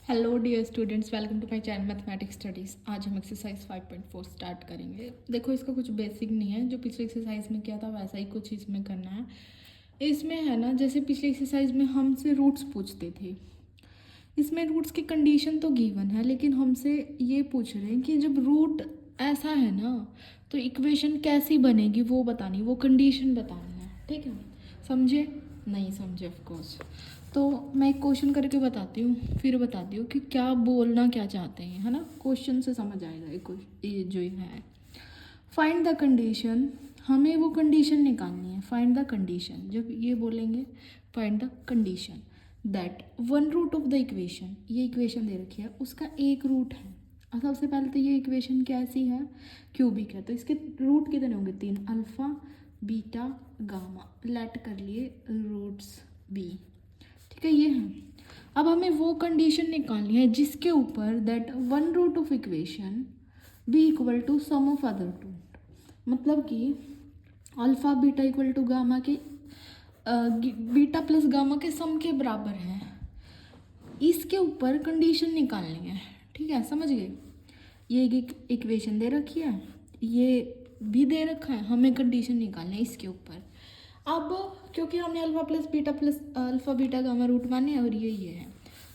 Hello dear students, welcome to my channel mathematics studies. आज हम exercise 5.4 start करेंगे। देखो, इसका कुछ बेसिक नहीं है, जो पिछले एक्सरसाइज में किया था वैसा ही कुछ इसमें करना है। इसमें है ना, जैसे पिछले एक्सरसाइज में हमसे रूट्स पूछते थे, इसमें रूट्स की कंडीशन तो गिवन है, लेकिन हमसे ये पूछ रहे हैं कि जब रूट ऐसा है ना तो इक्वेशन कैसी बनेगी वो बतानी, वो कंडीशन बतानी है। ठीक है, समझे? नहीं समझे ऑफकोर्स। तो मैं एक क्वेश्चन करके बताती हूँ, फिर बताती हूँ कि क्या बोलना क्या चाहते हैं, है ना। क्वेश्चन से समझ आएगा ये जो है। फाइंड द कंडीशन, हमें वो कंडीशन निकालनी है। फाइंड द कंडीशन, जब ये बोलेंगे find the condition that one root of the equation, ये इक्वेशन दे रखी है, उसका एक रूट है। और सबसे पहले तो ये इक्वेशन कैसी है, क्यूबिक है, तो इसके रूट कितने होंगे? 3, अल्फ़ा बीटा गामा, लेट कर लिए रूट्स बी। ठीक है, ये है। अब हमें वो कंडीशन निकालनी है जिसके ऊपर that one root of equation be equal to sum of other root, मतलब कि alpha beta equal to gamma के बीटा प्लस गामा के सम के बराबर है। इसके ऊपर कंडीशन निकालनी है। ठीक है, समझ गए? ये एक इक्वेशन दे रखी है, ये भी दे रखा है, हमें कंडीशन निकालनी है इसके ऊपर। अब क्योंकि हमने अल्फा बीटा गामा रूट माने हैं और ये है,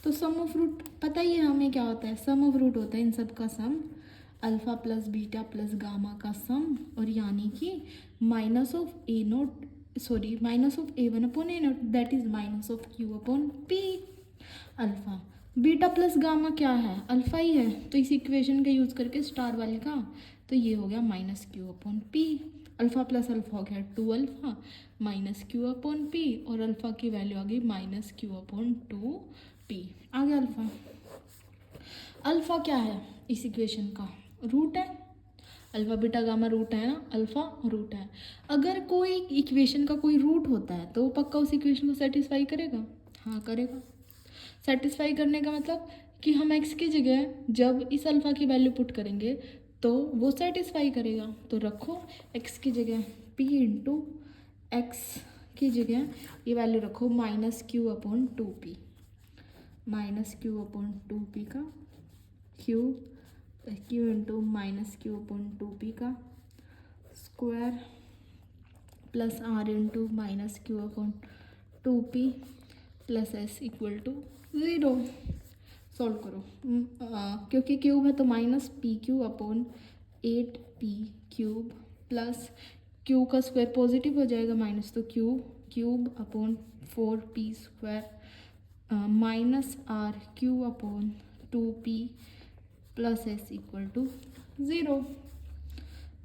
तो सम ऑफ रूट पता ही है हमें क्या होता है। सम ऑफ रूट होता है इन सब का sum, alpha plus beta plus gamma का सम, और यानी कि minus of a naught, sorry minus of a one upon a naught, that is minus of q upon p. Alpha beta plus gamma क्या है? अल्फा ही है, तो इस equation का यूज करके स्टार वाले का, तो ये हो गया minus Q upon p. Alpha plus alpha हो गया 2 alpha minus Q upon P, और अल्फा की वैल्यू आ गई माइनस क्यू अपॉन 2 पी। आ गया अल्फा। अल्फा क्या है इस इक्वेशन का? रूट है। अल्फा बीटा गामा रूट है ना, अल्फा रूट है। अगर कोई इक्वेशन का कोई रूट होता है तो वो पक्का उस इक्वेशन को सेटिस्फाई करेगा। हाँ करेगा। सेटिस्फाई करने का मतलब कि हम x की जगह जब इस अल्फ़ा की वैल्यू पुट करेंगे तो वो सेटिस्फाई करेगा। तो रखो x की जगह p इंटू एक्स की जगह ये वैल्यू रखो minus Q upon 2p, minus Q upon 2p का Q into minus Q upon 2p का square plus R into minus Q upon 2p plus S equal to 0। Solve करो। क्योंकि cube है तो minus P Q upon 8p cube plus Q का square positive हो जाएगा, minus तो cube upon 4p square minus R Q upon 2p plus S equal to 0।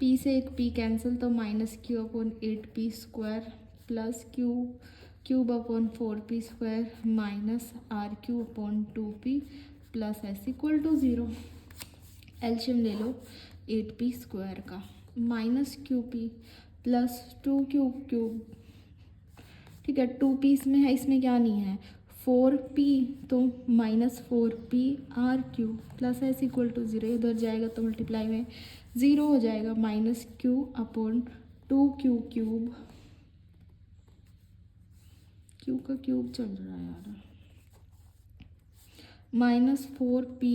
p से एक p कैंसिल, तो minus Q upon 8p square plus cube upon 4p square minus R Q upon 2p plus S equal to 0। LCM ले लो 8p square का minus Q plus 2 cube. ठीक है, 2p इसमें है, इसमें क्या नहीं है 4p, तो minus 4p are Q plus S equal to 0। इधर जाएगा तो मल्टीप्लाई में 0 हो जाएगा, minus Q upon 2q cube, Q का क्यूब चल रहा है यार, माइनस 4p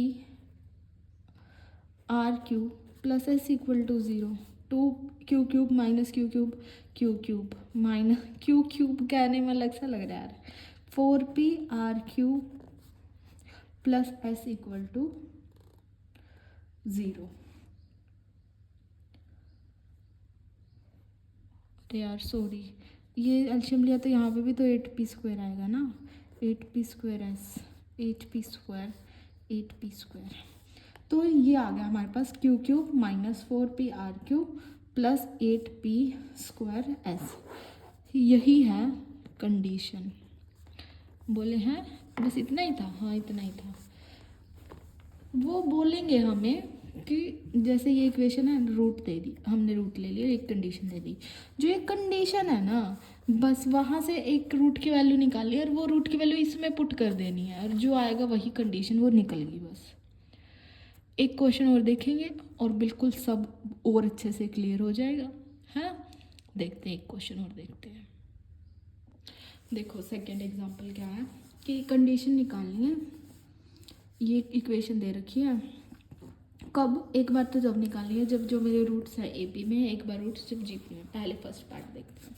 are Q plus S equal to 0। 2q cube minus Q cube minus Q cube कहने में अलग सा लग रहा है यार। 4p are Q plus S equal to 0। अरे यार सॉरी, ये एल्शियम लिया तो यहाँ पे भी तो 8p स्क्वायर आएगा ना, 8p square S 8p square 8p square, तो ये आ गया हमारे पास q cube minus 4p are Q plus 8p square s. यही है कंडीशन। बोले हैं बस इतना ही था? हाँ इतना ही था। वो बोलेंगे हमें कि जैसे ये इक्वेशन है, रूट दे दी हमने, रूट ले लिया, एक कंडीशन दे दी, जो एक कंडीशन है ना बस वहाँ से एक रूट की वैल्यू निकाली और वो रूट की वैल्यू इसमें पुट कर देनी है, और जो आएगा वही कंडीशन वो निकल गई बस। एक क्वेश्चन और देखेंगे और बिल्कुल सब और अच्छे से क्लियर हो जाएगा, है। देखते हैं, एक क्वेश्चन और देखते हैं। देखो सेकंड एग्जांपल क्या है कि कंडीशन निकालनी है ये इक्वेशन दे रखी है। कब? एक बार तो जब निकाली है जब जो मेरे रूट्स हैं ए पी में, एक बार रूट्स जब जी पी में। पहले फर्स्ट पार्ट देखते हैं।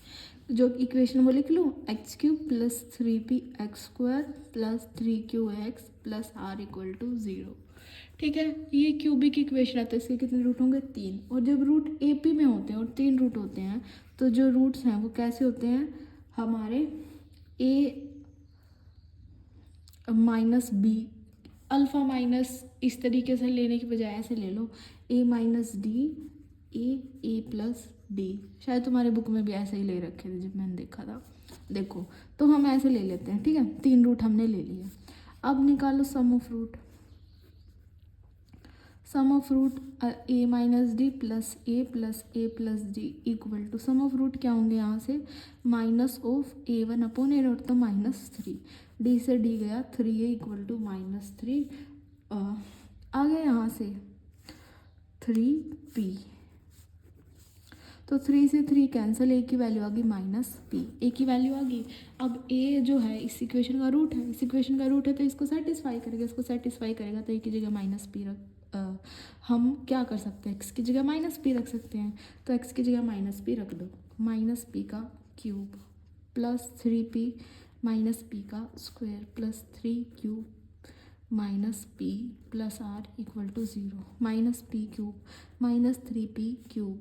तो जो इक्वेशन वो लिख लूँ, X cube plus 3p X square plus 3q(x) plus R equal to 0। ठीक है, ये क्यूबिक इक्वेशन है तो इसके कितने रूट होंगे? 3। और जब रूट ए पी में होते हैं और 3 रूट होते हैं तो जो रूट्स हैं वो कैसे होते हैं हमारे? ए माइनस बी, अल्फ़ा माइनस, इस तरीके से लेने की बजाय ऐसे ले लो, ए माइनस डी, ए प्लस डी। शायद तुम्हारे बुक में भी ऐसे ही ले रखे थे जब मैंने देखा था। देखो तो हम ऐसे ले लेते हैं, ठीक है। 3 रूट हमने ले लिए। अब निकालो sum of root. Sum of root a minus d plus a plus d equal to sum of root क्या होंगे यहाँ से? Minus of a1 upon a naught, तो -3। डी से डी गया, 3a इक्वल टू -3 आ गया यहाँ से 3p। तो 3 से 3 कैंसिल, ए की वैल्यू आ गई -p, ए की वैल्यू आ गई। अब ए जो है इस इक्वेशन का रूट है, इस इक्वेशन का रूट है तो इसको सेटिस्फाई करेगा, इसको सेटिस्फाई करेगा तो ए की जगह -p रख हम क्या कर सकते हैं? एक्स की जगह -p रख सकते हैं। तो एक्स की जगह -p रख दो, -p का क्यूब प्लस 3p -p का square plus 3q -p plus r equal to 0। -p cube -3p cube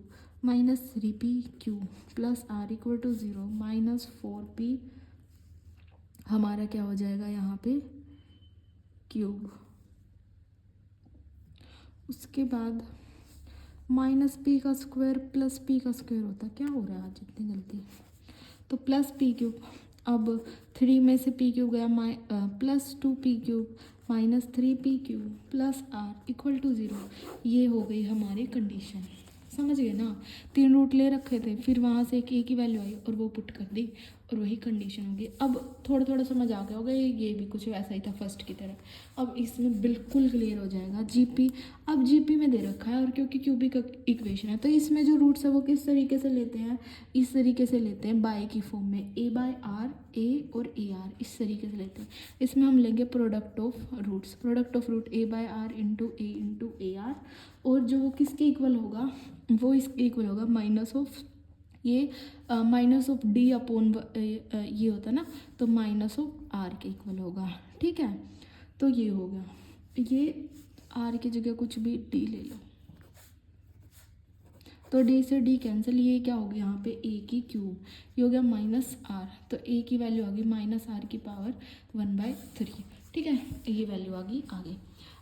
-3p cube plus r equal to 0 -4p हमारा क्या हो जाएगा यहाँ पे? क्यूब। उसके बाद -p का स्क्वायर प्लस p का स्क्वायर होता है। क्या हो रहा है आज इतनी गलती? तो प्लस p क्यूब, अब 3 में से p क्यूब गया, plus 2p cube -3p cube plus r equal to 0। ये हो गई हमारी कंडीशन। समझ गए ना? 3 रूट ले रखे थे, फिर वहाँ से एक ए की वैल्यू आई और वो पुट कर दी और वही कंडीशन होगी। अब थोड़ा थोड़ा समझ आ गया होगा, ये भी कुछ वैसा ही था फर्स्ट की तरह। अब इसमें बिल्कुल क्लियर हो जाएगा। जीपी, अब जीपी में दे रखा है और क्योंकि क्यूबिक इक्वेशन है तो इसमें जो रूट्स है वो किस तरीके से लेते हैं? इस तरीके से लेते हैं, बाय की फॉर्म में, ए बाय आर, ए और ए आर, इस तरीके से लेते हैं। इसमें हम लेंगे product of roots, product of root a by r into a r, और जो वो किसके इक्वल होगा? वो इसके इक्वल होगा माइनस ऑफ ये माइनस ऑफ डी अपॉन ये होता है ना, तो माइनस ऑफ आर के इक्वल होगा। ठीक है, तो ये हो गया। ये आर की जगह कुछ भी डी ले लो, तो डी से डी कैंसिल, ये क्या हो गया यहाँ पे? ए की क्यूब, ये हो गया -r, तो ए की वैल्यू आ गई -r की पावर 1/3। ठीक है, ये वैल्यू आ गई आगे।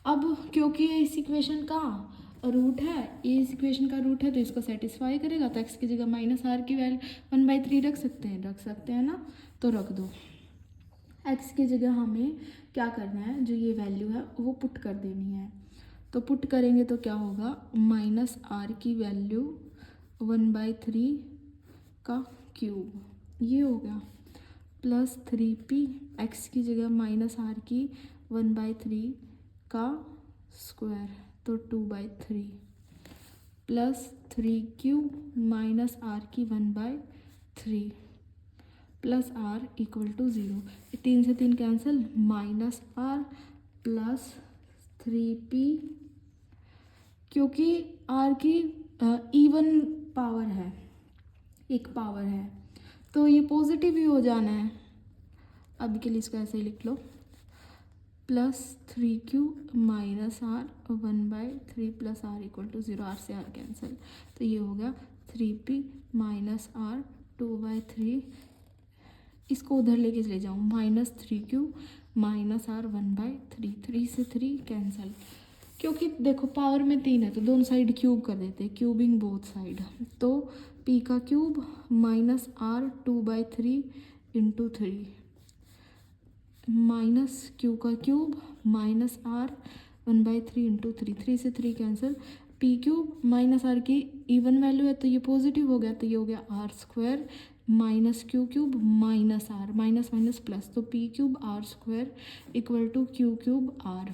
अब क्योंकि ये इस इक्वेशन का रूट है, ये इस इक्वेशन का रूट है तो इसको सेटिस्फाई करेगा, तो एक्स की जगह -r की वैल्यू 1/3 रख सकते हैं ना, तो रख दो। एक्स की जगह हमें क्या करना है? जो ये वैल्यू है वो पुट कर देनी है। तो पुट करेंगे तो क्या होगा? -r की वैल्यू 1/3 का क्यूब, ये हो गया, प्लस 3p, एक्स की जगह -r की 1/3 का स्क्वायर, तो 2/3 प्लस 3q -r की 1/3 प्लस r इक्वल टू 0। 3 से 3 कैंसिल, -r प्लस 3p, क्योंकि r की इवन पावर है, एक पावर है तो ये पॉजिटिव ही हो जाना है। अभी के लिए इसको ऐसे ही लिख लो, plus 3q -r 1/3 plus r equal to 0, r से r कैंसिल, तो ये हो गया 3p -r 2/3, इसको उधर लेके चले जाऊँ, -3q -r 1/3, 3 से 3 कैंसिल, क्योंकि देखो पावर में 3 है तो दोनों साइड क्यूब कर देते हैं, क्यूबिंग बोथ साइड, तो p का cube -r 2/3 into 3 minus q का क्यूब -r 1/3 इंटू 3, 3 से 3 कैंसिल, p क्यूब -r की इवन वैल्यू है तो ये पॉजिटिव हो गया, तो ये हो गया r square minus q cube minus r, minus minus plus, तो p cube r square equal to q cube r।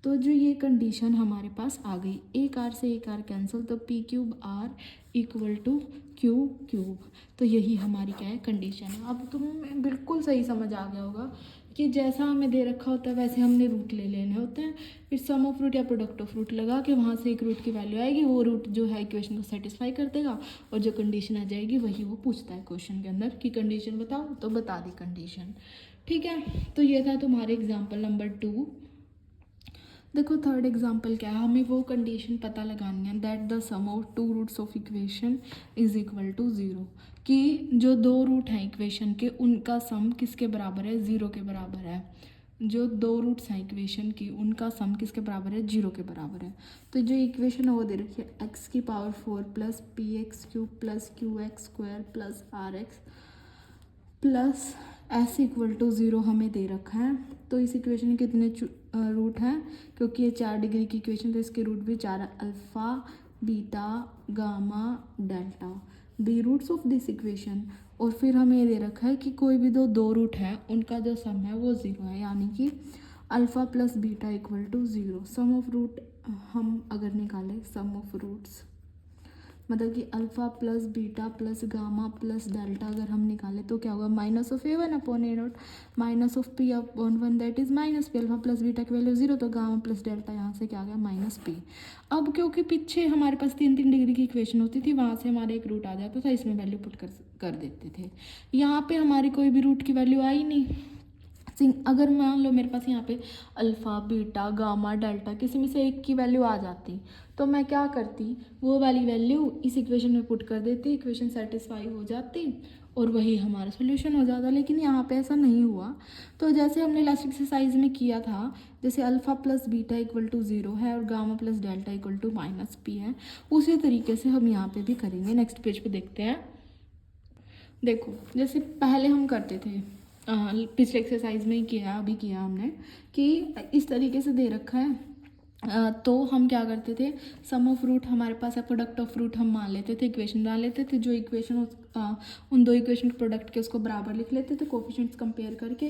तो जो ये कंडीशन हमारे पास आ गई, एक r से एक r कैंसिल, तो p cube r equal to q cube, तो यही हमारी क्या है? कंडीशन है। अब तुम्हें बिल्कुल सही समझ आ गया होगा कि जैसा हमें दे रखा होता है वैसे हमने रूट ले लेने होते हैं, फिर सम ऑफ रूट या प्रोडक्ट ऑफ रूट लगा के वहाँ से एक रूट की वैल्यू आएगी, वो रूट जो है इक्वेशन को सेटिस्फाई कर देगा, और जो कंडीशन आ जाएगी वही वो पूछता है क्वेश्चन के अंदर कि कंडीशन बताओ, तो बता दी कंडीशन। ठीक है, तो ये था तुम्हारे एग्जाम्पल नंबर 2। देखो थर्ड एग्जाम्पल क्या है, हमें वो कंडीशन पता लगानी है that the sum of two roots of equation is equal to 0, कि जो दो रूट हैं इक्वेशन के उनका सम किसके बराबर है, 0 के बराबर है। जो दो रूट्स हैं इक्वेशन की उनका सम किसके बराबर है, 0 के बराबर है। तो जो इक्वेशन है वो दे रखी है एक्स की power 4 plus P x cube plus Q x square plus are x plus S equal to 0 हमें दे रखा है। तो इस इक्वेशन के कितने रूट हैं, क्योंकि ये 4 डिग्री की इक्वेशन तो इसके रूट भी 4 है, alpha beta gamma delta the roots of this equation. और फिर हमें ये दे रखा है कि कोई भी दो रूट है उनका जो सम है वो 0 है, यानी कि alpha plus beta equal to 0। Sum of root हम अगर निकालें, सम ऑफ रूट्स मतलब कि alpha plus beta plus gamma plus delta अगर हम निकालें तो क्या होगा, minus of A1 upon A0 minus of P upon 1 that is minus P। Alpha plus beta की वैल्यू 0, तो गामा प्लस डेल्टा यहाँ से क्या आ गया, माइनस P। अब क्योंकि पीछे हमारे पास 3 डिग्री की इक्वेशन होती थी, वहाँ से हमारे एक रूट आ जाता था, इसमें वैल्यू पुट कर देते थे। यहाँ पे हमारी कोई भी रूट की वैल्यू आई नहीं। अगर मान लो मेरे पास यहाँ पे अल्फ़ा बीटा गामा डेल्टा किसी में से एक की वैल्यू आ जाती, तो मैं क्या करती, वो वाली वैल्यू इस इक्वेशन में पुट कर देती, इक्वेशन सेटिस्फाई हो जाती और वही हमारा सोल्यूशन हो जाता। लेकिन यहाँ पे ऐसा नहीं हुआ। तो जैसे हमने लास्ट एक्सरसाइज में किया था, जैसे alpha plus beta equal to 0 है और gamma plus delta equal to minus p है, उसी तरीके से हम यहाँ पे भी करेंगे। नेक्स्ट पेज पे देखते हैं। देखो जैसे पहले हम करते थे, पिछले एक्सरसाइज में ही किया, अभी किया हमने, कि इस तरीके से दे रखा है, तो हम क्या करते थे, सम ऑफ रूट हमारे पास है, प्रोडक्ट ऑफ रूट हम मान लेते थे, इक्वेशन बना लेते थे, जो इक्वेशन उन दो इक्वेशन के प्रोडक्ट के उसको बराबर लिख लेते थे, कोफिशिएंट्स कंपेयर करके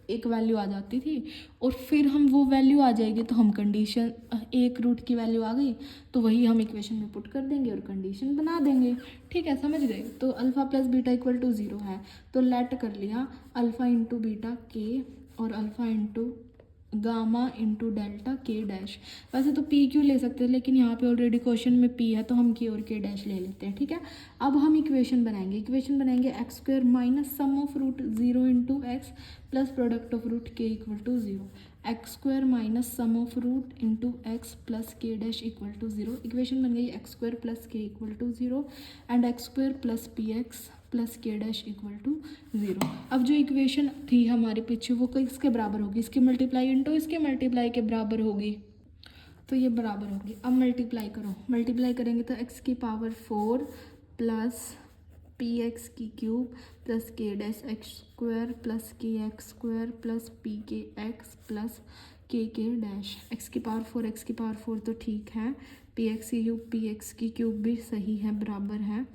एक वैल्यू आ जाती थी, और फिर हम वो वैल्यू आ जाएगी तो हम कंडीशन, एक रूट की वैल्यू आ गई तो वही हम इक्वेशन में पुट कर देंगे और कंडीशन बना देंगे। ठीक है, समझ गए। तो alpha plus beta equal to 0 है, तो लेट कर लिया अल्फ़ा इंटू बीटा के और alpha into gamma into delta के डैश। वैसे तो पी क्यू ले सकते हैं, लेकिन यहाँ पे ऑलरेडी क्वेश्चन में पी है तो हम के और के डैश ले लेते हैं। ठीक है, अब हम इक्वेशन बनाएंगे x square minus sum of root 0 into x plus product of root k equal to 0। X square minus sum of root into x plus के डैश इक्वल टू 0। इक्वेशन बन गई x square plus k equal to 0 and x square plus P x plus के dash equal to 0। अब जो equation थी हमारे पीछे वो किसके बराबर होगी, इसके मल्टीप्लाई इंटू इसके मल्टीप्लाई के बराबर होगी, तो ये बराबर होगी। अब मल्टीप्लाई करो, मल्टीप्लाई करेंगे तो एक्स की पावर 4 प्लस पी एक्स की क्यूब प्लस के डैश एक्स स्क्वायर प्लस के एक्स स्क्वायर प्लस पी के एक्स प्लस के डैश। एक्स की पावर 4 तो ठीक है, पी एक्स की क्यूब भी सही है, बराबर है।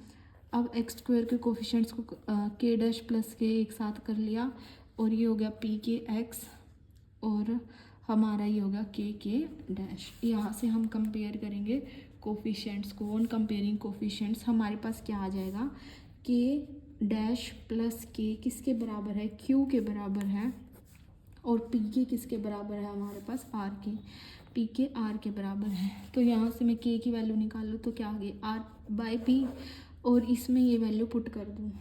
अब एक्स स्क्वायर के कोफिशिएंट्स को के डैश प्लस के एक साथ कर लिया और ये हो गया पी के एक्स और हमारा ये होगा के डैश। यहाँ से हम कंपेयर करेंगे कोफिशिएंट्स को। ऑन कंपेयरिंग कोफिशिएंट्स हमारे पास क्या आ जाएगा, के डैश प्लस के किसके बराबर है, क्यू के बराबर है, और पी के किसके बराबर है हमारे पास, आर के, पी के आर के बराबर है। तो यहाँ से मैं के की वैल्यू निकाल लूँ तो क्या आ गई, आर बाई पी, और इसमें ये वैल्यू पुट कर दूँ।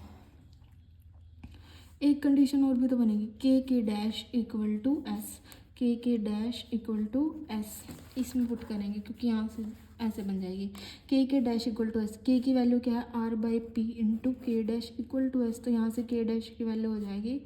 एक कंडीशन और भी तो बनेगी, के dash equal to S, k dash equal to S, इसमें पुट करेंगे क्योंकि यहाँ से ऐसे बन जाएगी के डैश इक्वल टू एस। के की वैल्यू क्या है, आर बाई पी इंटू के डैश इक्वल टू एस, तो यहाँ से के डैश की वैल्यू हो जाएगी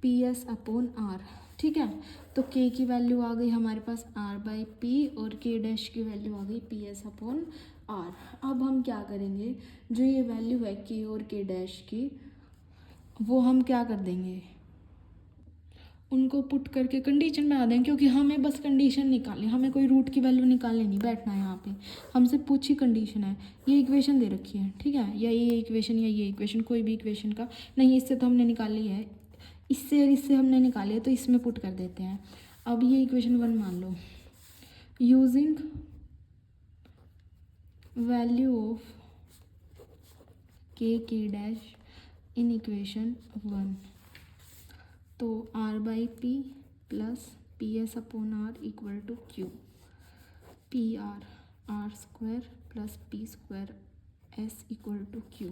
पी एस अपॉन आर। ठीक है, तो के की वैल्यू आ गई हमारे पास आर बाई पी और के डैश की वैल्यू आ गई पी एस अपॉन आर। अब हम क्या करेंगे, जो ये वैल्यू है के और के डैश की, वो हम क्या कर देंगे, उनको पुट करके कंडीशन बना देंगे, क्योंकि हमें बस कंडीशन निकालनी, हमें कोई रूट की वैल्यू निकालने नहीं बैठना है। यहाँ पे हमसे पूछी कंडीशन है, ये इक्वेशन दे रखी है, ठीक है, या ये इक्वेशन या ये इक्वेशन, कोई भी इक्वेशन का नहीं, इससे तो हमने निकाली है, इससे और इससे हमने निकाली है, तो इसमें पुट कर देते हैं। अब ये इक्वेशन 1 मान लो, यूजिंग वैल्यू ऑफ के डैश इन इक्वेशन 1, तो R by P plus P S upon R equal to Q, P R R square plus P square S equal to Q,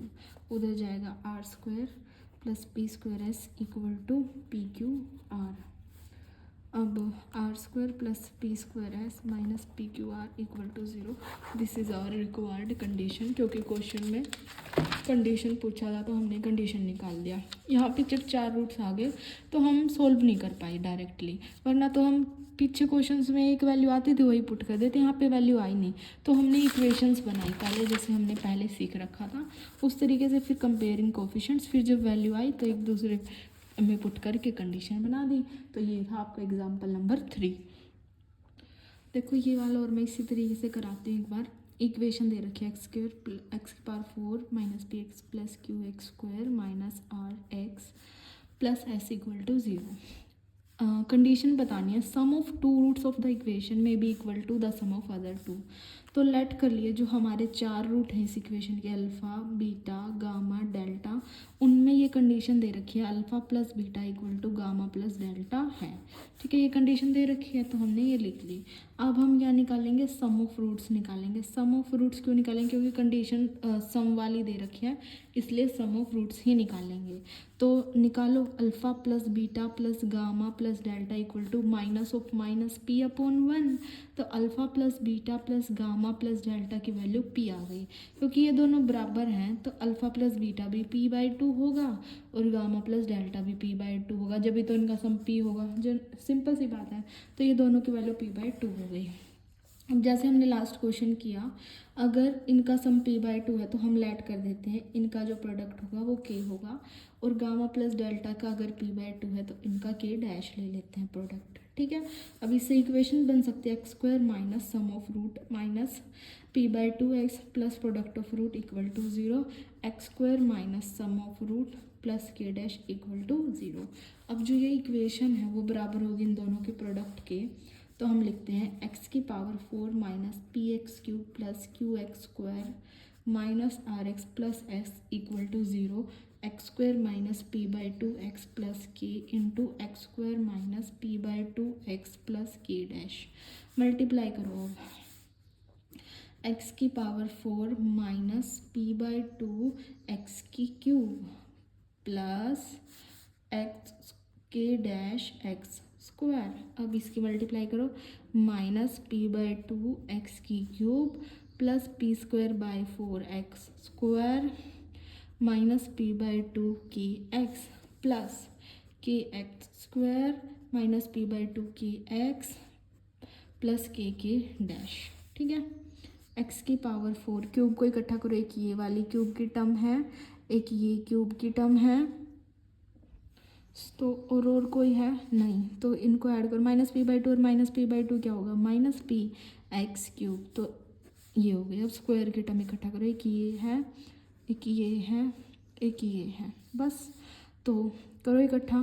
उधर जाएगा are square plus P square S equal to P Q R. अब R square plus P square S minus P Q R equal to 0, this is our required condition, क्योंकि question में condition पूछा था तो हमने condition निकाल दिया। यहाँ पे जब 4 रूट्स आ गए तो हम सोल्व नहीं कर पाए डायरेक्टली, वरना तो हम पीछे क्वेश्चंस में एक वैल्यू आती थी वही पुट कर देते, यहाँ पे वैल्यू आई नहीं तो हमने इक्वेशंस बनाई पहले, जैसे हमने पहले सीख रखा था उस तरीके से, फिर कंपेयरिंग कोफिशिएंट्स, फिर जब वैल्यू आई तो एक दूसरे में पुट करके कंडीशन बना दी। तो ये था आपका एग्जाम्पल नंबर 3। देखो ये वाला और मैं इसी तरीके से कराती हूँ एक बार। इक्वेशन दे रखी है एक्स स्क्वायर एक्स की power 4 minus P x plus Q x square minus R x plus S equal to 0। Condition बतानी है, sum of 2 roots of the equation में be equal to the sum of other 2। तो late कर लिए जो हमारे 4 root हैं इस इक्वेशन के, अल्फ़ा बीटा गामा डेल्टा, उनमें ये कंडीशन दे रखी है alpha plus beta equal to gamma plus delta है। ठीक है, ये कंडीशन दे रखी है तो हमने ये लिख ली। अब हम क्या निकालेंगे, सम ऑफ रूट्स निकालेंगे। सम ऑफ रूट्स क्यों निकालेंगे, क्योंकि कंडीशन सम वाली दे रखी है, इसलिए सम ऑफ रूट्स ही निकालेंगे। तो निकालो alpha plus beta plus gamma plus delta equal to minus of minus p upon 1। तो alpha plus beta plus gamma plus delta की वैल्यू पी आ गई, क्योंकि ये दोनों बराबर हैं तो अल्फ़ा प्लस बीटा भी पी बाई 2 होगा और गामा प्लस डेल्टा भी पी बाई 2 होगा, जब भी तो इनका सम पी होगा, जो सिंपल सी बात है। तो ये दोनों की वैल्यू पी बाई 2 हो गई। अब जैसे हमने लास्ट क्वेश्चन किया, अगर इनका सम पी बाई 2 है तो हम लेट कर देते हैं, इनका जो प्रोडक्ट होगा वो के होगा, और गामा प्लस डेल्टा का अगर पी बाई 2 है तो इनका के डैश ले लेते हैं प्रोडक्ट। ठीक है, अब इससे इक्वेशन बन सकती है x square minus sum of root minus P by 2 x plus product of root equal to 0, x square minus sum of root plus के डैश इक्वल टू 0। अब जो ये इक्वेशन है वो बराबर होगी इन दोनों के प्रोडक्ट के, तो हम लिखते हैं एक्स की power 4 minus P x cube plus Q x square minus R x plus X equal to 0, x square minus P by 2 x plus K into x square minus P by 2 x plus के dash. Multiply करो अब, X की power 4 minus P by 2 X की cube plus X K dash X square. अब इसकी multiply करो, minus P by 2 X की cube plus P square by 4 x square minus P by 2 की एक्स प्लस के x square minus P by 2 की x plus के dash. ठीक है, एक्स की पावर 4, क्यूब को इकट्ठा करो, एक ये वाली क्यूब की टर्म है, एक ये क्यूब की टर्म है, तो और कोई है नहीं, तो इनको ऐड करो, माइनस पी बाई 2 और माइनस पी बाई 2 क्या होगा, माइनस पी एक्स क्यूब, तो ये हो गया। अब स्क्वायर की टर्म इकट्ठा करो, एक ये है, एक ये है, एक ये है, बस तो करो इकट्ठा,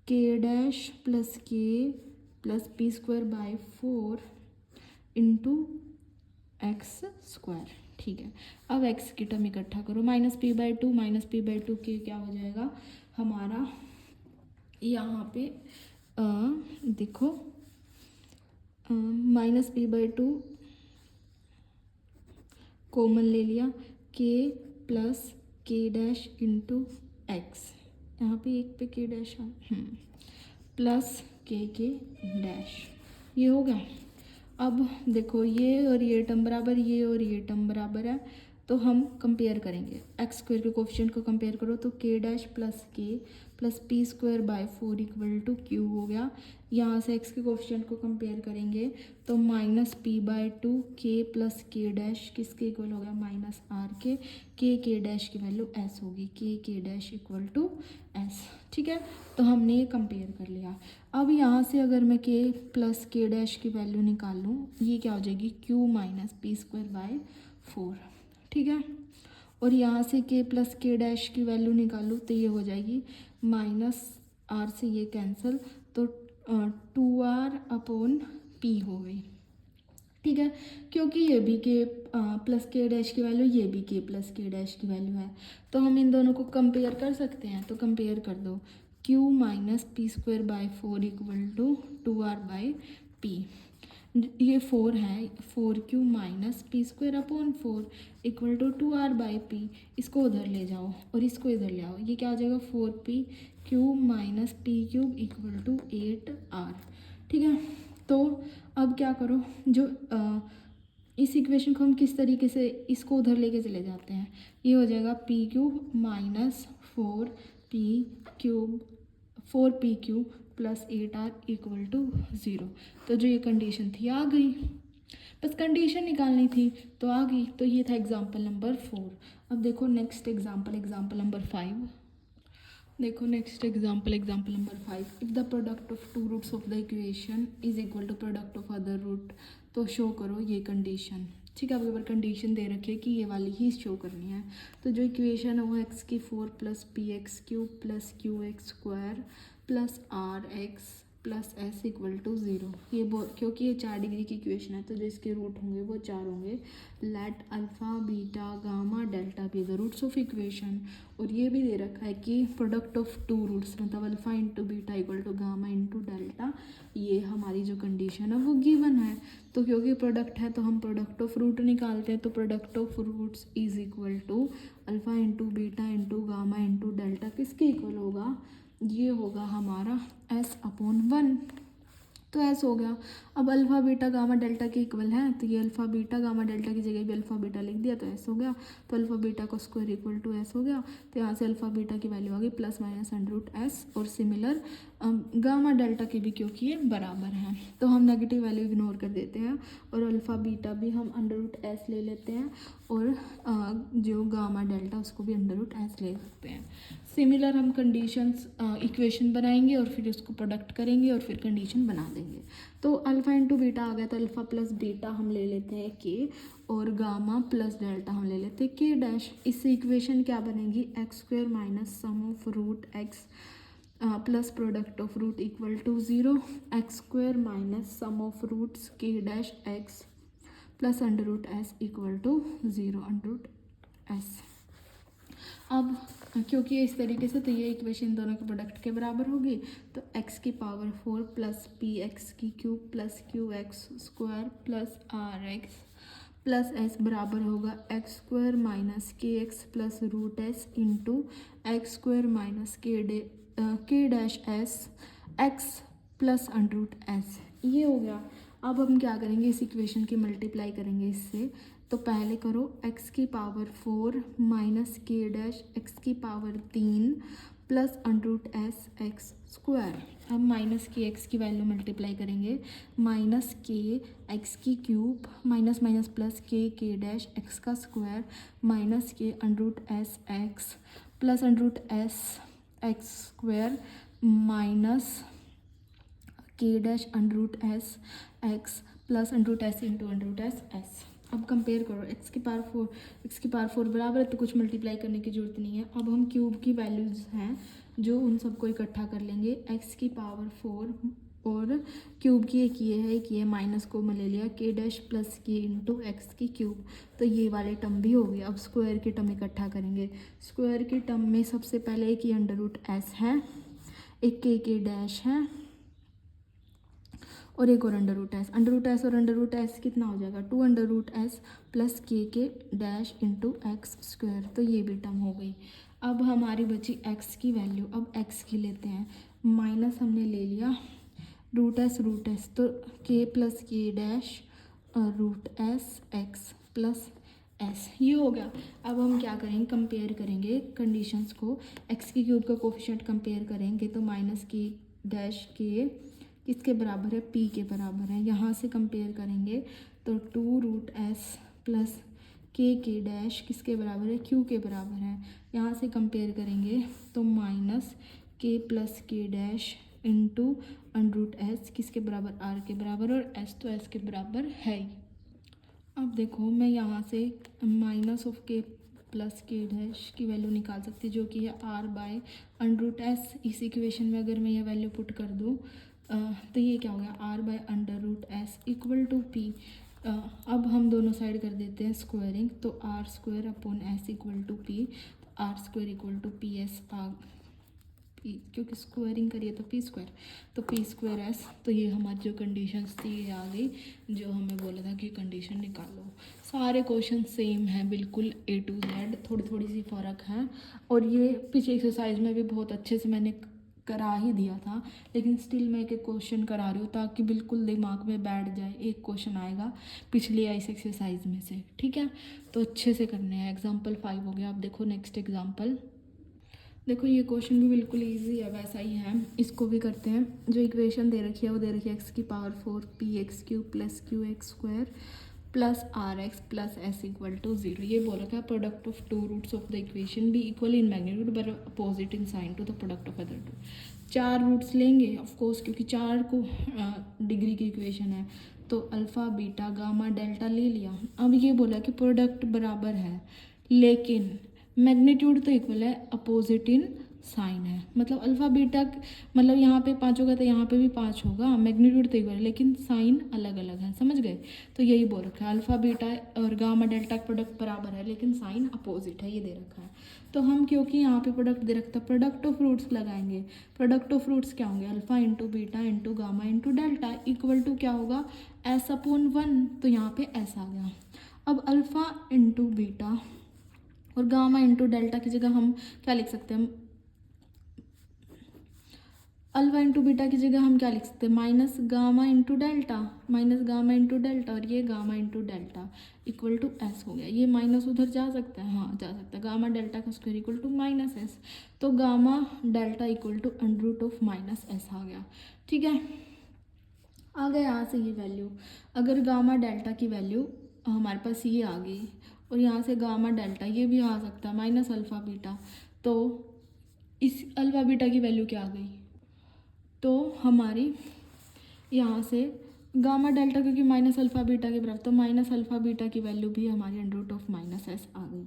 के dash plus P square by 4 into x square. ठीक है, अब एक्स की टर्म इकट्ठा करो, माइनस पी बाई 2 के क्या हो जाएगा हमारा, यहाँ पे देखो माइनस पी बाई 2 कॉमन ले लिया, के प्लस के डैश इंटू एक्स, यहाँ पे एक पे के डैश प्लस के डैश, ये हो गया। अब देखो ये और ये टर्म बराबर, ये और ये टर्म बराबर है, तो हम कंपेयर करेंगे, एक्स स्क्वायर के कोफिशिएंट को कंपेयर करो तो k dash plus k plus P square by 4 equal to q हो गया। यहाँ से एक्स के कोफिशिएंट को कंपेयर करेंगे तो माइनस पी बाई 2 के प्लस के डैश किसके इक्वल हो गया, माइनस आर के डैश की वैल्यू एस होगी, के डैश इक्वल टू एस। ठीक है, तो हमने ये कंपेयर कर लिया। अब यहाँ से अगर मैं के प्लस के डैश की वैल्यू निकाल लूँ, ये क्या हो जाएगी, Q minus p square by 4। ठीक है, और यहाँ से के प्लस के डैश की वैल्यू निकालूँ तो ये हो जाएगी माइनस आर से ये कैंसिल, तो 2r अपॉन पी हो गई। ठीक है, क्योंकि ये भी के प्लस के डैश की वैल्यू, ये भी के प्लस के डैश की वैल्यू है, तो हम इन दोनों को कंपेयर कर सकते हैं, तो कंपेयर कर दो, q minus p square by 4 equal to 2r by p. ये 4 है, 4q minus p square upon 4 equal to 2r by p. इसको उधर ले जाओ और इसको इधर ले आओ, ये क्या आ जाएगा 4p cube minus p cube equal to 8r। ठीक है, तो अब क्या करो, जो इस इक्वेशन को हम किस तरीके से इसको उधर लेके चले जाते हैं, ये हो जाएगा p cube minus 4p cube plus 8r equal to 0। तो जो ये कंडीशन थी आ गई, बस कंडीशन निकालनी थी तो आ गई। तो ये था एग्जाम्पल नंबर 4। अब देखो नेक्स्ट एग्जाम्पल, एग्जाम्पल नंबर 5। देखो next example, example number 5। If the product of two roots of the equation is equal to product of other root, तो शो करो ये कंडीशन। ठीक है, आपके ऊपर कंडीशन दे रखी है कि ये वाली ही शो करनी है। तो जो इक्वेशन है वो एक्स की 4 plus P x cube plus Q x square plus are x plus S equal to 0। ये क्योंकि ये 4 डिग्री की इक्वेशन है तो जो इसके रूट होंगे वो 4 होंगे। Let alpha beta gamma delta be the roots of equation. और ये भी दे रखा है कि प्रोडक्ट ऑफ टू रूट्स मतलब alpha into beta equal to gamma into delta, ये हमारी जो कंडीशन है वो गिवन है। तो क्योंकि प्रोडक्ट है तो हम प्रोडक्ट ऑफ रूट निकालते हैं। तो product of roots is equal to alpha into beta into gamma into delta किसके इक्वल होगा, ये होगा हमारा s अपॉन 1। तो ऐसा हो गया। अब अल्फ़ा बीटा गामा डेल्टा के इक्वल है तो ये अल्फ़ा बीटा गामा डेल्टा की जगह भी अल्फ़ा बीटा लिख दिया तो ऐसा हो गया। तो अल्फ़ा बीटा का स्क्वायर इक्वल टू एस हो गया। तो यहाँ से अल्फ़ा बीटा की वैल्यू आ गई plus minus under root s. और सिमिलर गामा डेल्टा के भी क्योंकि ये बराबर हैं तो हम नेगेटिव वैल्यू इग्नोर कर देते हैं और अल्फ़ा बीटा भी हम अंडर रूट एस ले लेते हैं और जो गामा डेल्टा उसको भी अंडर रूट एस ले सकते हैं। सिमिलर हम कंडीशंस इक्वेशन बनाएंगे और फिर उसको प्रोडक्ट करेंगे और फिर कंडीशन बना देंगे। तो अल्फ़ा इंटू बीटा आ गया तो अल्फ़ा प्लस बीटा हम ले लेते हैं के और गामा प्लस डेल्टा हम ले लेते हैं के डैश। इससे इक्वेशन क्या बनेगी, X square minus sum of root X plus product of root equal to 0। X square minus sum of roots K dash X plus under root S equal to 0 under root S. अब क्योंकि इस तरीके से तो ये equation दोनों के product के बराबर होगी। तो x की पावर 4 प्लस पी एक्स की cube plus Q x square plus are x plus S बराबर होगा X square minus K X plus root S into x square minus K dash S x plus under root S. ये हो गया। अब हम क्या करेंगे, इस इक्वेशन की मल्टीप्लाई करेंगे इससे। तो पहले करो x की power 4 minus K dash X की power 3 plus under root S x square. अब माइनस के एक्स की वैल्यू मल्टीप्लाई करेंगे, माइनस के एक्स की क्यूब माइनस माइनस प्लस के डैश एक्स का square minus K under root S x plus under root S x square minus K dash under root S x plus under root S into under root S S. अब compare करो, x की power 4 बराबर है तो कुछ multiply करने की जरूरत नहीं है। अब हम क्यूब की वैल्यूज़ हैं जो उन सबको इकट्ठा कर लेंगे। एक्स की पावर 4 और क्यूब की एक ये है माइनस को मैं ले लिया के dash plus K into x की क्यूब। तो ये वाले टर्म भी हो गए। अब स्क्वायर के टर्म इकट्ठा करेंगे। स्क्वायर के टर्म में सबसे पहले एक ही अंडर रूट एस है, एक के डैश है और एक और under root s. Under root s और अंडर रूट एस कितना हो जाएगा, 2 अंडर रूट एस प्लस के डैश इंटू एक्स स्क्वायर। तो ये भी टर्म हो गई। अब हमारी बची एक्स की वैल्यू। अब एक्स की लेते हैं, माइनस हमने ले लिया रूट एस तो के प्लस के dash root S x plus s, ये हो गया। अब हम क्या करेंगे, कंपेयर करेंगे कंडीशंस को। एक्स की क्यूब का कोफिशिएंट कंपेयर करेंगे तो माइनस के डैश के किसके बराबर है, पी के बराबर है। यहाँ से कंपेयर करेंगे तो 2 रूट एस प्लस के डैश किसके बराबर है, क्यू के बराबर है। यहाँ से कंपेयर करेंगे तो माइनस के प्लस के dash into under root s किसके बराबर, आर के बराबर, और एस तो एस के बराबर है ही। अब देखो मैं यहाँ से माइनस ऑफ के प्लस के डैश की वैल्यू निकाल सकती जो कि है are by under root s. इस इक्वेशन में अगर मैं ये वैल्यू पुट कर दूँ तो ये क्या हो गया, R by under root S equal to P. अब हम दोनों साइड कर देते हैं स्क्वायरिंग, तो R square upon S equal to P. तो R square equal to P S P, क्योंकि स्क्वायरिंग करिए तो पी स्क्वायर, तो पी स्क्वायर एस। तो ये हमारी जो कंडीशंस थी ये आ गई, जो हमें बोला था कि कंडीशन निकालो। सारे क्वेश्चन सेम हैं बिल्कुल A to Z, थोड़ी थोड़ी सी फ़र्क है। और ये पिछले एक्सरसाइज में भी बहुत अच्छे से मैंने करा ही दिया था, लेकिन स्टिल मैं एक एक क्वेश्चन करा रही हूँ ताकि बिल्कुल दिमाग में बैठ जाए। एक क्वेश्चन आएगा पिछली इस एक्सरसाइज में से, ठीक है, तो अच्छे से करने हैं। एग्जाम्पल 5 हो गया। अब देखो नेक्स्ट एग्जाम्पल। देखो ये क्वेश्चन भी बिल्कुल इजी है, वैसा ही है, इसको भी करते हैं। जो इक्वेशन दे रखी है वो दे रखी है x की power 4 px³ plus qx² plus rx plus s equal to 0। ये बोल रखा है product of two roots of the equation be equal in magnitude but opposite in sign to the product of other two. चार रूट्स लेंगे of course, क्योंकि चार को डिग्री की इक्वेशन है, तो अल्फ़ा बीटा गामा डेल्टा ले लिया। अब ये बोला कि प्रोडक्ट बराबर है, लेकिन मैग्नीट्यूड तो इक्वल है, अपोजिट इन साइन है। मतलब अल्फ़ा बीटा, मतलब यहाँ पे 5 होगा तो यहाँ पे भी 5 होगा, मैग्नीट्यूड तो इक्वल है लेकिन साइन अलग अलग है, समझ गए। तो यही बोल रखा है अल्फ़ा बीटा और गामा डेल्टा प्रोडक्ट बराबर है लेकिन साइन अपोजिट है, ये दे रखा है। तो हम क्योंकि यहाँ पे प्रोडक्ट दे रखता है, प्रोडक्ट ऑफ रूट्स लगाएंगे। प्रोडक्ट ऑफ रूट्स क्या होंगे, alpha into beta into gamma into delta equal to क्या होगा, एस अपॉन 1। तो यहाँ पे एस आ गया। अब अल्फ़ा इंटू बीटा और गामा इंटू डेल्टा की जगह हम क्या लिख सकते हैं, अल्फा इंटू बीटा की जगह हम क्या लिख सकते हैं, minus gamma into delta, minus gamma into delta, और ये gamma into delta equal to s हो गया। ये माइनस उधर जा सकता है, हाँ जा सकता है। गामा डेल्टा का square equal to minus S, तो gamma delta equal to under root of minus S आ गया, ठीक है। आ गया यहाँ से ये वैल्यू। अगर गामा डेल्टा की वैल्यू हमारे पास ये आ गई और यहाँ से गामा डेल्टा ये भी आ सकता है माइनस अल्फ़ा बीटा, तो इस अल्फ़ा बीटा की वैल्यू क्या आ गई, तो हमारी यहाँ से गामा डेल्टा, क्योंकि माइनस अल्फ़ा बीटा के बराबर, तो माइनस अल्फ़ा बीटा की वैल्यू भी हमारी under root of minus S आ गई,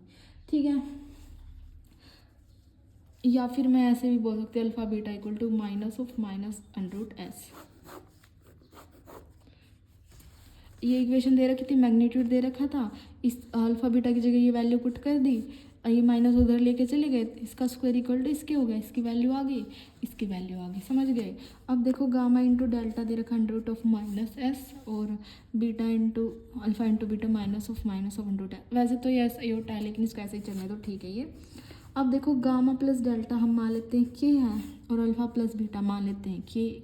ठीक है। या फिर मैं ऐसे भी बोल सकती हूँ alpha beta equal to minus of minus under root S. ये इक्वेशन दे रखी थी, मैग्नीट्यूड दे रखा था, इस अल्फ़ा बीटा की जगह ये वैल्यू पुट कर दी, ये माइनस उधर लेके चले गए, इसका स्क्वायर इक्वल टू इसके हो गया, इसकी वैल्यू आ गई, इसकी वैल्यू आ गई, समझ गए। अब देखो गामा इंटू डेल्टा दे रखा under root of minus S, और beta into alpha into beta minus of under root है। वैसे तो ये ऐसा ही होता है लेकिन इसका ऐसे ही चलना है, तो ठीक है ये। अब देखो गामा प्लस डेल्टा हम मान लेते हैं के है, और अल्फ़ा प्लस बीटा मान लेते हैं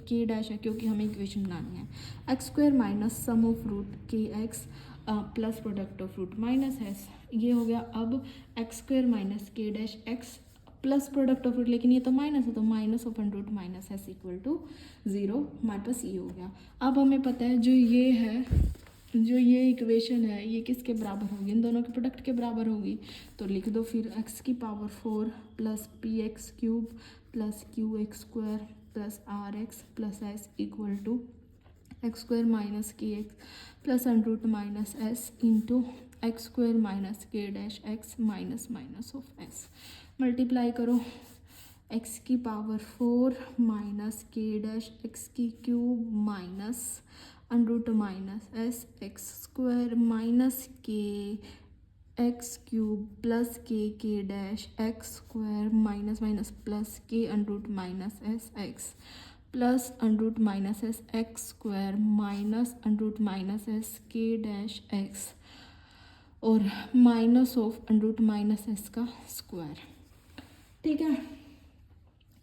के डैश है, क्योंकि हमें इक्वेशन बनानी है। X square minus sum of root K X plus product of root minus S, ये हो गया। अब X square minus K dash X plus product of root, लेकिन ये तो माइनस है, तो minus of under root minus S equal to 0, हमारे पास ये हो गया। अब हमें पता है जो ये है, जो ये इक्वेशन है ये किसके बराबर होगी, इन दोनों के प्रोडक्ट के बराबर होगी। तो लिख दो फिर x की power 4 plus px³ plus qx² plus rx plus s equal to X square minus K X plus under root minus S into x square minus K dash X minus minus of S. Multiply करो, x की power 4 minus K dash X की cube minus under root minus S x square minus K X cube plus के dash X square minus minus plus K under root minus S x plus under root minus S x square minus under root minus s k dash x और minus of under root minus s का square, ठीक है,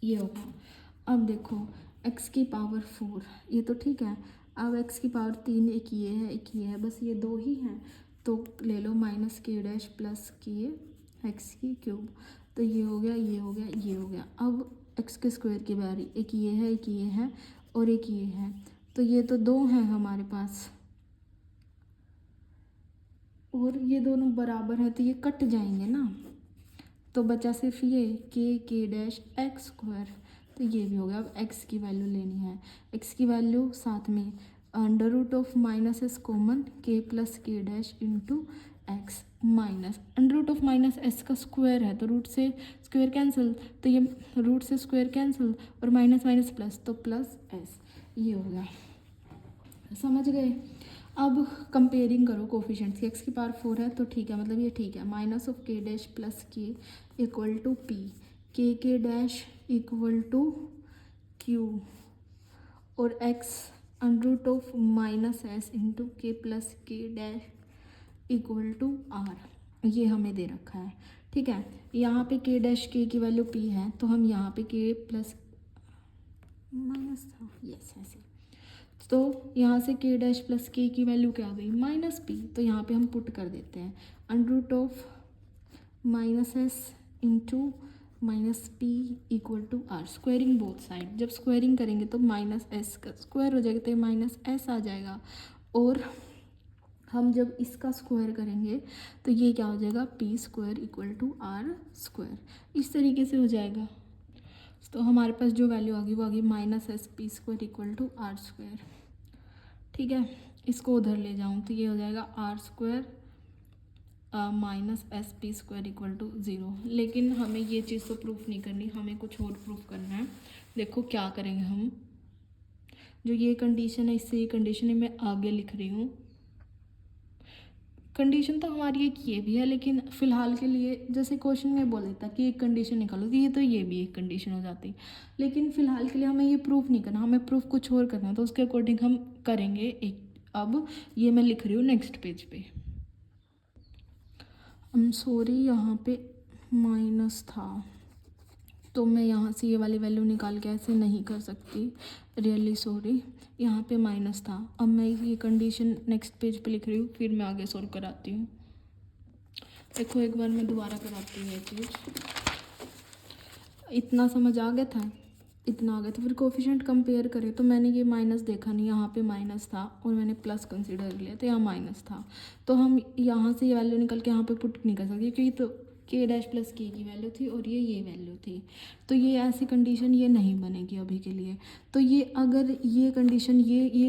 ये होगा। अब देखो x की power 4, ये तो ठीक है। अब x की पावर 3, एक ये है एक ये है, बस ये दो ही हैं, तो ले लो माइनस के डैश प्लस के एक्स की क्यूब, तो ये हो गया ये हो गया ये हो गया। अब x के स्क्वायर की बारी, एक ये है एक ये है और एक ये है, तो ये तो दो हैं हमारे पास और ये दोनों बराबर हैं, तो ये कट जाएंगे ना, तो बचा सिर्फ ये के डैश एक्स स्क्वायर, तो ये भी हो गया। अब x की वैल्यू लेनी है, x की वैल्यू साथ में under root of minus s common k plus के dash into x minus under root of minus s का स्क्वायर है, तो रूट से स्क्वायर कैंसिल, तो ये रूट से स्क्वायर कैंसिल और माइनस माइनस प्लस, तो प्लस एस, ये हो गया, समझ गए। अब कंपेयरिंग करो कोफिशिएंट्स की, एक्स की पावर 4 है तो ठीक है, मतलब ये ठीक है। माइनस ऑफ के dash plus k equal to p, k dash equal to q और x under root of minus S into k plus के डैश इक्वल टू आर, ये हमें दे रखा है। ठीक है, यहाँ पे के डैश के की वैल्यू p है, तो हम यहाँ पे के प्लस माइनस था, यस ऐसे, तो यहाँ से के डैश प्लस के की वैल्यू क्या आ गई माइनस पी, तो यहाँ पे हम पुट कर देते हैं under root of minus S into minus p equal to r, squaring both side. जब स्क्वायरिंग करेंगे तो माइनस एस का स्क्वायर हो जाएगा, तो ये माइनस एस आ जाएगा, और हम जब इसका स्क्वायर करेंगे तो ये क्या हो जाएगा p square equal to r square, इस तरीके से हो जाएगा। तो हमारे पास जो वैल्यू आ गई वो आ गई minus s P square equal to r square. ठीक है, इसको उधर ले जाऊँ तो ये हो जाएगा are square minus s P square equal to 0। लेकिन हमें ये चीज़ तो प्रूफ नहीं करनी, हमें कुछ और प्रूफ करना है। देखो क्या करेंगे हम, जो ये कंडीशन है इससे ये कंडीशन मैं आगे लिख रही हूँ। कंडीशन तो हमारी एक ये भी है, लेकिन फ़िलहाल के लिए जैसे क्वेश्चन में बोल देता कि एक कंडीशन निकालो, तो ये भी एक कंडीशन हो जाती। लेकिन फ़िलहाल के लिए हमें ये प्रूफ नहीं करना, हमें प्रूफ कुछ और करना है, तो उसके अकॉर्डिंग हम करेंगे एक। अब ये मैं लिख रही हूँ नेक्स्ट पेज पे। सॉरी, यहाँ पे माइनस था, तो मैं यहाँ से ये वाली वैल्यू निकाल के ऐसे नहीं कर सकती, रियली सॉरी, यहाँ पे माइनस था। अब मैं ये कंडीशन नेक्स्ट पेज पे लिख रही हूँ, फिर मैं आगे सॉल्व कराती हूँ। देखो एक बार मैं दोबारा कराती हूँ ये चीज़। इतना समझ आ गया था, इतना आ गया था। फिर कोफिशिएंट कंपेयर करें तो मैंने ये माइनस देखा नहीं, यहाँ पे माइनस था और मैंने प्लस कंसीडर किया, तो यहाँ माइनस था, तो हम यहाँ से ये वैल्यू निकल के यहाँ पे पुट नहीं कर सकते, क्योंकि तो के डैश प्लस के की वैल्यू थी और ये वैल्यू थी, तो ये ऐसी कंडीशन ये नहीं बनेगी अभी के लिए। तो ये अगर ये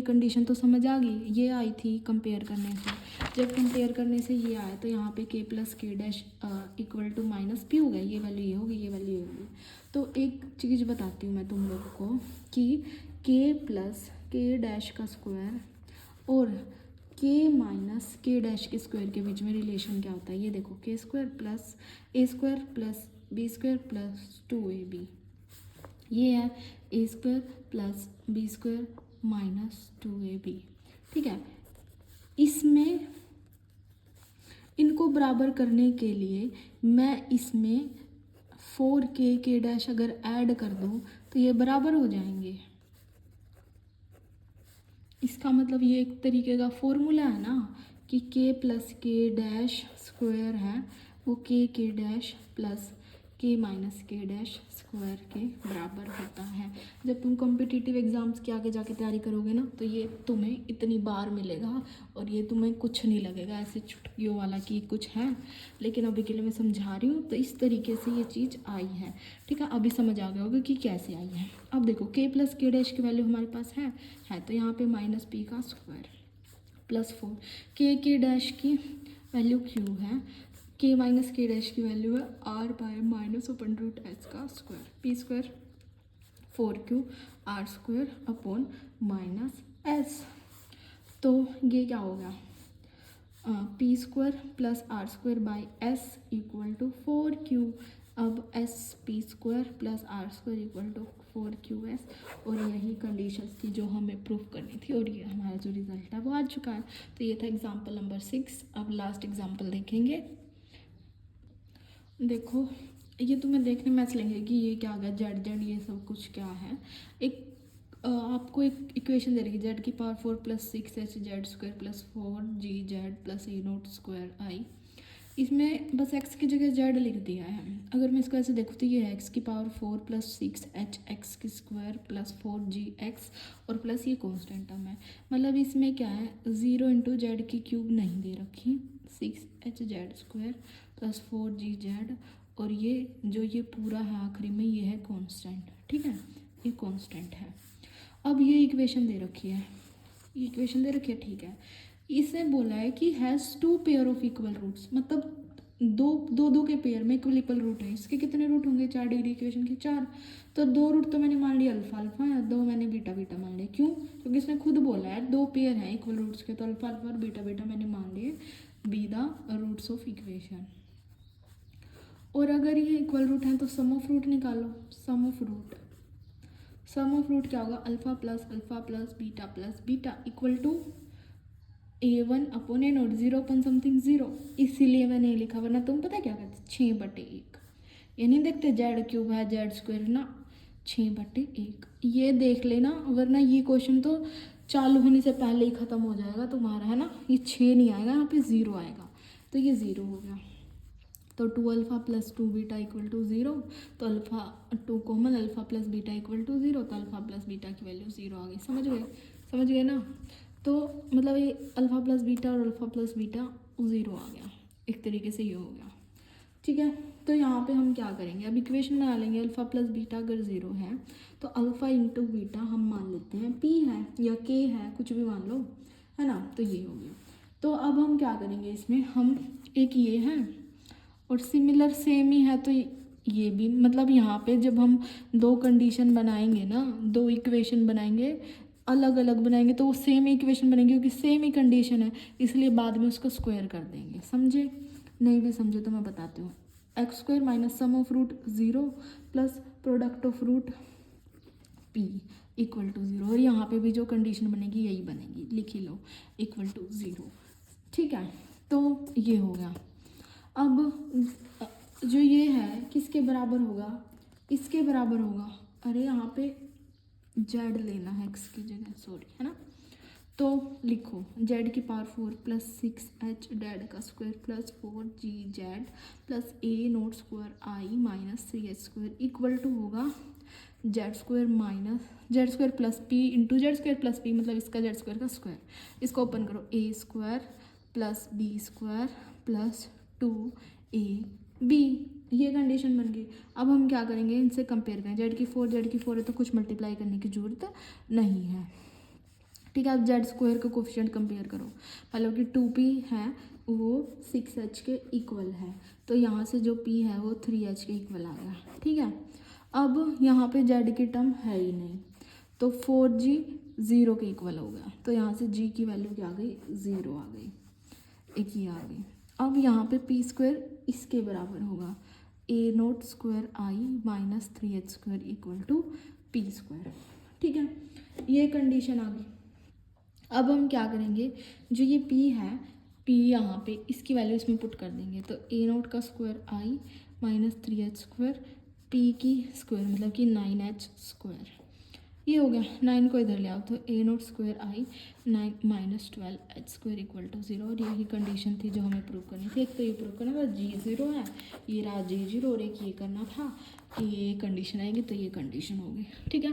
कंडीशन तो समझ आ गई, ये आई थी कंपेयर करने से, जब कंपेयर करने से ये आया तो यहाँ पे के प्लस के dash equal to minus p हो गया, ये वैल्यू ये होगी, ये वैल्यू ये होगी। तो एक चीज़ बताती हूँ मैं तुम लोगों को कि के प्लस के डैश का स्क्वायर और के माइनस के डैश के स्क्वायर के बीच में रिलेशन क्या होता है, ये देखो के square plus A square plus B square plus 2ab, ये है A square plus B square minus 2ab। ठीक है, इसमें इनको बराबर करने के लिए मैं इसमें 4k डैश अगर ऐड कर दूँ तो ये बराबर हो जाएंगे। इसका मतलब ये एक तरीके का फॉर्मूला है ना कि k प्लस के डैश स्क्वायर है वो के डैश प्लस के माइनस के डैश स्क्वायर के बराबर होता है। जब तुम कॉम्पिटिटिव एग्ज़ाम्स के आगे जाके तैयारी करोगे ना तो ये तुम्हें इतनी बार मिलेगा और ये तुम्हें कुछ नहीं लगेगा ऐसे चुटकियों वाला कि कुछ है, लेकिन अभी के लिए मैं समझा रही हूँ। तो इस तरीके से ये चीज़ आई है। ठीक है, अभी समझ आ गया होगा कि कैसे आई है। अब देखो के प्लस के डैश की वैल्यू हमारे पास है तो यहाँ पे माइनस पी का स्क्वायर प्लस 4, के डैश की वैल्यू क्यू है, के माइनस के डैश की वैल्यू है are by minus open root H का square, P square 4q R square upon minus S. तो ये क्या हो गया P square plus R square by S equal to 4q। अब S P square plus R square equal to 4qs, और यही conditions थी जो हमें प्रूफ करनी थी, और ये हमारा जो रिजल्ट है वो आ चुका है। तो ये था एग्जाम्पल नंबर 6। अब लास्ट एग्जाम्पल देखेंगे। देखो ये तुम्हें देखने में ऐसा लगेगा कि ये क्या आ गया जेड ये सब कुछ क्या है। एक आपको एक इक्वेशन दे रही है जेड की power 4 plus 6h Z square plus 4g Z plus A naught square I. इसमें बस x की जगह z लिख दिया है। अगर मैं इसको ऐसे देखूँ तो ये है x की पावर 4 प्लस 6h एक्स की स्क्वायर प्लस 4gx और प्लस ये कॉन्स्टेंट टर्म है। मतलब इसमें क्या है 0 इंटू जेड की क्यूब नहीं दे रखी, 6h Z square plus 4g और ये पूरा है आखिरी में ये है कांस्टेंट। ठीक है, ये कांस्टेंट है। अब ये इक्वेशन दे रखी है, ठीक है। इसे बोला है कि has 2 pair of equal roots, मतलब दो के पेयर में इक्वल रूट है। इसके कितने रूट होंगे 4 डिग्री इक्वेशन के 4। तो 2 रूट तो मैंने मान लिया अल्फा अल्फा या 2 मैंने बीटा बीटा मान लिया। क्यों? क्योंकि इसने खुद बोला है 2 पेयर हैं इक्वल रूट्स के, तो अल्फा अल्फा और बीटा बीटा मैंने मान लिए be the roots of equation. और अगर ये इक्वल रूट है तो सम ऑफ रूट निकालो। सम ऑफ रूट क्या होगा, alpha plus beta equal to A1 upon A0, 0 upon something 0, इसीलिए मैंने लिखा, वरना तुम पता क्या कहते 6/1। ये नहीं देखते Z³ है Z² ना, 6/1 ये देख लेना, वरना ये क्वेश्चन तो चालू होने से पहले ही ख़त्म हो जाएगा तुम्हारा, है ना। ये 6 नहीं आएगा, यहाँ पे 0 आएगा, तो ये 0 हो गया। तो 2α + 2β = 0, तो alpha 2 common, alpha plus beta equal to 0, तो अल्फ़ा प्लस बीटा की वैल्यू 0 आ गई। समझ गए ना। तो मतलब ये अल्फ़ा प्लस बीटा और अल्फ़ा प्लस बीटा 0 आ गया, एक तरीके से ये हो गया, ठीक है। तो यहाँ पे हम क्या करेंगे, अब इक्वेशन बना लेंगे। अल्फ़ा प्लस बीटा अगर 0 है तो अल्फ़ा इंटू बीटा हम मान लेते हैं p है या k है, कुछ भी मान लो, है ना। तो ये हो गया। तो अब हम क्या करेंगे, इसमें हम एक ये है और सिमिलर सेम ही है, तो ये भी, मतलब यहाँ पे जब हम दो कंडीशन बनाएंगे ना, दो इक्वेशन बनाएंगे, अलग अलग बनाएंगे, तो वो सेम इक्वेशन बनेगी, क्योंकि सेम ही कंडीशन है, इसलिए बाद में उसको स्क्वायर कर देंगे। समझे? नहीं भी समझे तो मैं बताती हूँ। x² minus sum of root 0 plus product of root p equal to 0, और यहाँ पे भी जो कंडीशन बनेगी यही बनेगी, लिख ही लो, इक्वल टू 0, ठीक है। तो ये हो गया। अब जो ये है किसके बराबर होगा, इसके बराबर होगा। अरे यहाँ पे z लेना है x की जगह, सॉरी, है ना। तो लिखो z की पावर 4 प्लस 6h डेड का square plus 4gz plus a0² i minus 3h² equal to होगा z² plus p into z² plus p, मतलब इसका z² का स्क्वायर, इसको ओपन करो, a² plus b² plus 2ab, ये कंडीशन बन गई। अब हम क्या करेंगे, इनसे कंपेयर करें। z की 4 है तो कुछ मल्टीप्लाई करने की जरूरत नहीं है, ठीक है। अब z² का कोफिशिएंट कंपेयर करो, मतलब कि 2p है वो 6h के इक्वल है, तो यहाँ से जो p है वो 3h के इक्वल आ गया, ठीक है। अब यहाँ पे z की टर्म है ही नहीं, तो 4g 0 के इक्वल हो गया, तो यहाँ से g की वैल्यू क्या आ गई, 0 आ गई, एक ये आ गई। अब यहाँ पे p² इसके बराबर होगा, a0² i minus 3h² equal to p², ठीक है। ये कंडीशन आ गई। अब हम क्या करेंगे, जो ये p है, p यहाँ पे इसकी वैल्यू इसमें पुट कर देंगे, तो a0² i minus 3h² p की स्क्वायर, मतलब कि 9h², ये हो गया। 9 को इधर ले आओ, तो a0² i 9 minus 12h² equal to 0, और यही कंडीशन थी जो हमें प्रूव करनी थी। एक तो ये प्रूव करना था g0 है, ये रहा g0, और एक ये करना था कि ये कंडीशन आएगी तो ये कंडीशन होगी, ठीक है।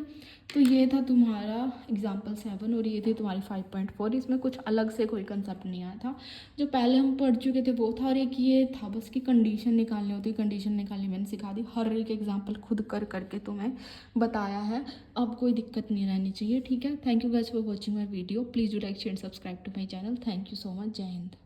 तो ये था तुम्हारा एग्जाम्पल 7, और ये थी तुम्हारी 5.4। इसमें कुछ अलग से कोई कंसेप्ट नहीं आया था, जो पहले हम पढ़ चुके थे वो था, और एक ये था बस कि कंडीशन निकालनी होती, कंडीशन निकालनी मैंने सिखा दी, हर एक एग्जाम्पल खुद कर करके तुम्हें बताया है। अब कोई दिक्कत नहीं रहनी चाहिए, ठीक है। Thank you guys for watching my video, please do like share and subscribe to my channel. Thank you so much, जय हिंद।